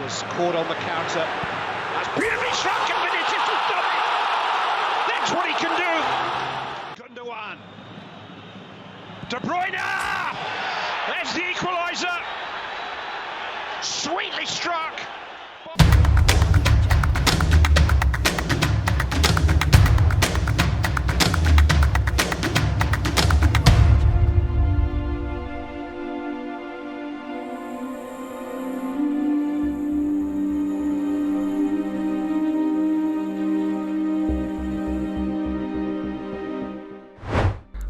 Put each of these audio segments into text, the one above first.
Was caught on the counter. That's beautifully struck and Vinicius has done it. That's what he can do. Gundogan. De Bruyne. There's the equaliser. Sweetly struck.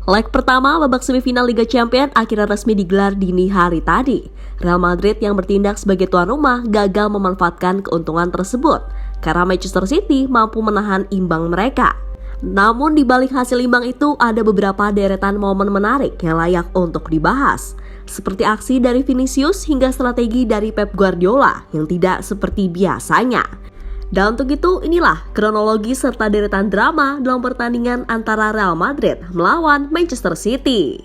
Leg pertama babak semifinal Liga Champions akhirnya resmi digelar dini hari tadi. Real Madrid yang bertindak sebagai tuan rumah gagal memanfaatkan keuntungan tersebut karena Manchester City mampu menahan imbang mereka. Namun di balik hasil imbang itu ada beberapa deretan momen menarik yang layak untuk dibahas. Seperti aksi dari Vinicius hingga strategi dari Pep Guardiola yang tidak seperti biasanya. Dan untuk itu, inilah kronologi serta deretan drama dalam pertandingan antara Real Madrid melawan Manchester City.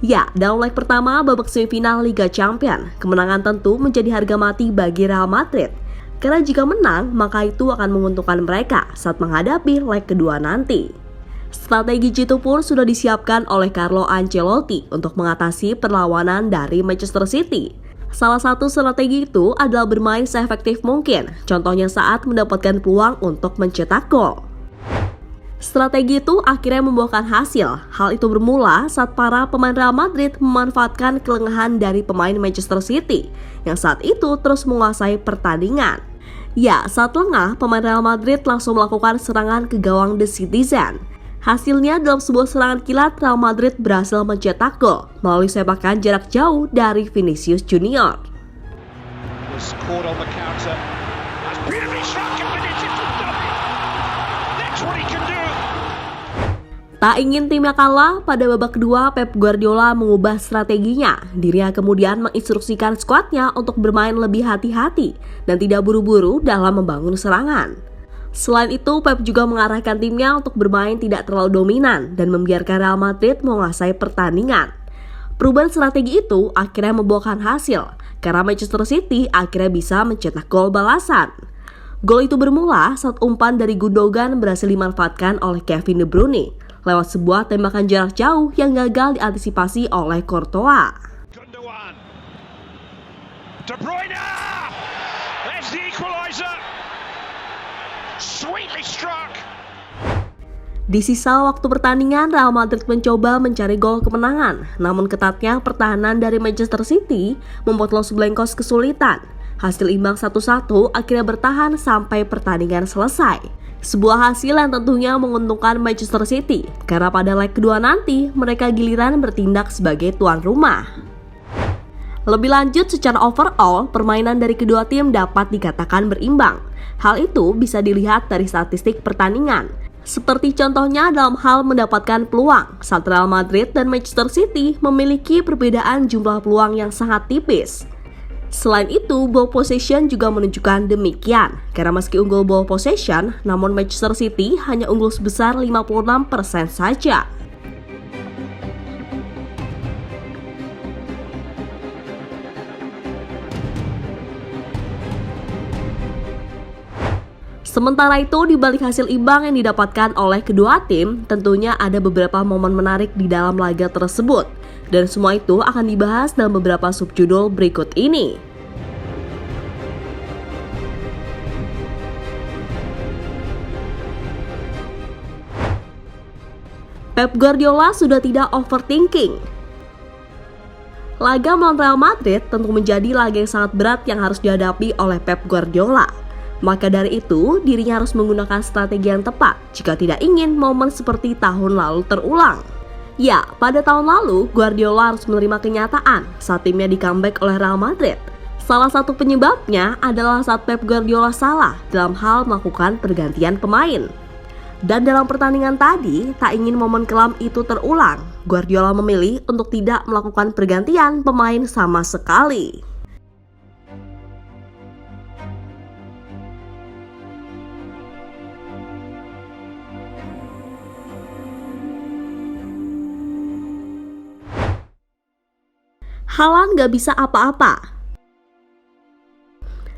Ya, dalam leg pertama babak semifinal Liga Champions, kemenangan tentu menjadi harga mati bagi Real Madrid. Karena jika menang, maka itu akan menguntungkan mereka saat menghadapi leg kedua nanti. Strategi jitu pun sudah disiapkan oleh Carlo Ancelotti untuk mengatasi perlawanan dari Manchester City. Salah satu strategi itu adalah bermain seefektif mungkin, contohnya saat mendapatkan peluang untuk mencetak gol. Strategi itu akhirnya membuahkan hasil. Hal itu bermula saat para pemain Real Madrid memanfaatkan kelengahan dari pemain Manchester City yang saat itu terus menguasai pertandingan. Ya, saat lengah, pemain Real Madrid langsung melakukan serangan ke gawang The Citizen. Hasilnya dalam sebuah serangan kilat, Real Madrid berhasil mencetak gol melalui sepakan jarak jauh dari Vinicius Junior. Was caught on the counter. That's beautifully struck and Vinicius has done it. That's what he can do. Tak ingin timnya kalah, pada babak kedua Pep Guardiola mengubah strateginya. Dirinya kemudian menginstruksikan skuadnya untuk bermain lebih hati-hati dan tidak buru-buru dalam membangun serangan. Selain itu, Pep juga mengarahkan timnya untuk bermain tidak terlalu dominan dan membiarkan Real Madrid menguasai pertandingan. Perubahan strategi itu akhirnya membuahkan hasil, karena Manchester City akhirnya bisa mencetak gol balasan. Gol itu bermula saat umpan dari Gundogan berhasil dimanfaatkan oleh Kevin De Bruyne lewat sebuah tembakan jarak jauh yang gagal diantisipasi oleh Courtois. Gundogan. De Bruyne. There's the equaliser. Sweetly struck. Di sisa waktu pertandingan, Real Madrid mencoba mencari gol kemenangan. Namun ketatnya pertahanan dari Manchester City membuat Los Blancos kesulitan. Hasil imbang 1-1 akhirnya bertahan sampai pertandingan selesai. Sebuah hasil yang tentunya menguntungkan Manchester City, karena pada leg kedua nanti mereka giliran bertindak sebagai tuan rumah. Lebih lanjut, secara overall, permainan dari kedua tim dapat dikatakan berimbang. Hal itu bisa dilihat dari statistik pertandingan. Seperti contohnya dalam hal mendapatkan peluang, saat Real Madrid dan Manchester City memiliki perbedaan jumlah peluang yang sangat tipis. Selain itu, ball possession juga menunjukkan demikian. Karena meski unggul ball possession, namun Manchester City hanya unggul sebesar 56% saja. Sementara itu, di balik hasil imbang yang didapatkan oleh kedua tim, tentunya ada beberapa momen menarik di dalam laga tersebut. Dan semua itu akan dibahas dalam beberapa subjudul berikut ini. Pep Guardiola sudah tidak overthinking. Laga melawan Real Madrid tentu menjadi laga yang sangat berat yang harus dihadapi oleh Pep Guardiola. Maka dari itu, dirinya harus menggunakan strategi yang tepat jika tidak ingin momen seperti tahun lalu terulang. Ya, pada tahun lalu, Guardiola harus menerima kenyataan saat timnya di-comeback oleh Real Madrid. Salah satu penyebabnya adalah saat Pep Guardiola salah dalam hal melakukan pergantian pemain. Dan dalam pertandingan tadi, tak ingin momen kelam itu terulang. Guardiola memilih untuk tidak melakukan pergantian pemain sama sekali. Haaland gak bisa apa-apa.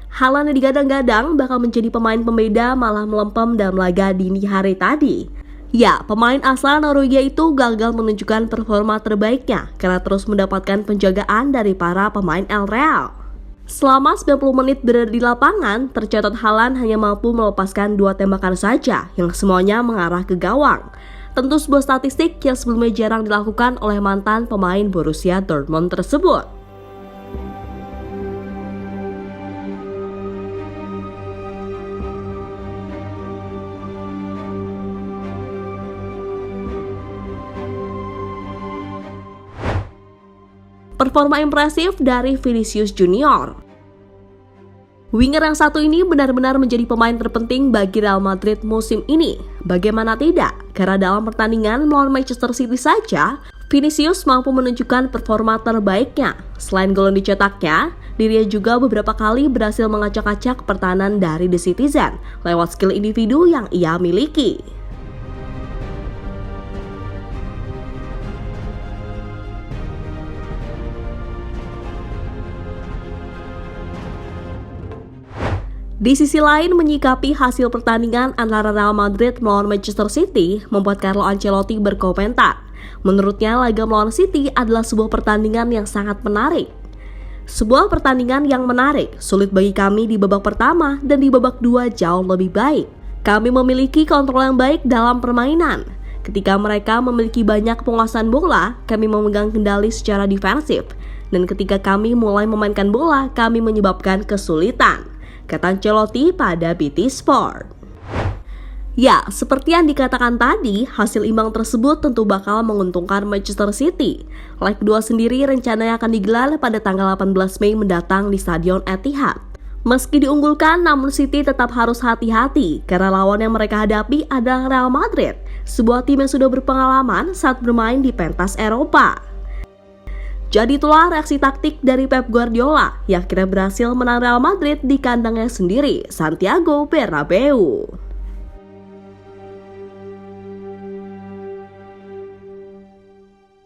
Haaland yang digadang-gadang bakal menjadi pemain pembeda malah melempem dalam laga dini hari tadi. Ya, pemain asal Norwegia itu gagal menunjukkan performa terbaiknya karena terus mendapatkan penjagaan dari para pemain El Real. Selama 90 menit berada di lapangan, tercatat Haaland hanya mampu melepaskan 2 tembakan saja yang semuanya mengarah ke gawang. Tentu sebuah statistik yang sebelumnya jarang dilakukan oleh mantan pemain Borussia Dortmund tersebut. Performa impresif dari Vinicius Junior. Winger yang satu ini benar-benar menjadi pemain terpenting bagi Real Madrid musim ini. Bagaimana tidak? Karena dalam pertandingan melawan Manchester City saja, Vinicius mampu menunjukkan performa terbaiknya. Selain gol yang dicetaknya, dirinya juga beberapa kali berhasil mengacak-acak pertahanan dari The Citizen lewat skill individu yang ia miliki. Di sisi lain, menyikapi hasil pertandingan antara Real Madrid melawan Manchester City membuat Carlo Ancelotti berkomentar. Menurutnya, laga melawan City adalah sebuah pertandingan yang sangat menarik. Sebuah pertandingan yang menarik, sulit bagi kami di babak pertama dan di babak 2 jauh lebih baik. Kami memiliki kontrol yang baik dalam permainan. Ketika mereka memiliki banyak penguasaan bola, kami memegang kendali secara defensif. Dan ketika kami mulai memainkan bola, kami menyebabkan kesulitan, kata Ancelotti pada BT Sport. Ya, seperti yang dikatakan tadi, hasil imbang tersebut tentu bakal menguntungkan Manchester City. Leg 2 sendiri rencananya akan digelar pada tanggal 18 Mei mendatang di Stadion Etihad. Meski diunggulkan, namun City tetap harus hati-hati karena lawan yang mereka hadapi adalah Real Madrid, sebuah tim yang sudah berpengalaman saat bermain di pentas Eropa. Jadi itulah reaksi taktik dari Pep Guardiola yang akhirnya berhasil menang Real Madrid di kandangnya sendiri, Santiago Bernabeu.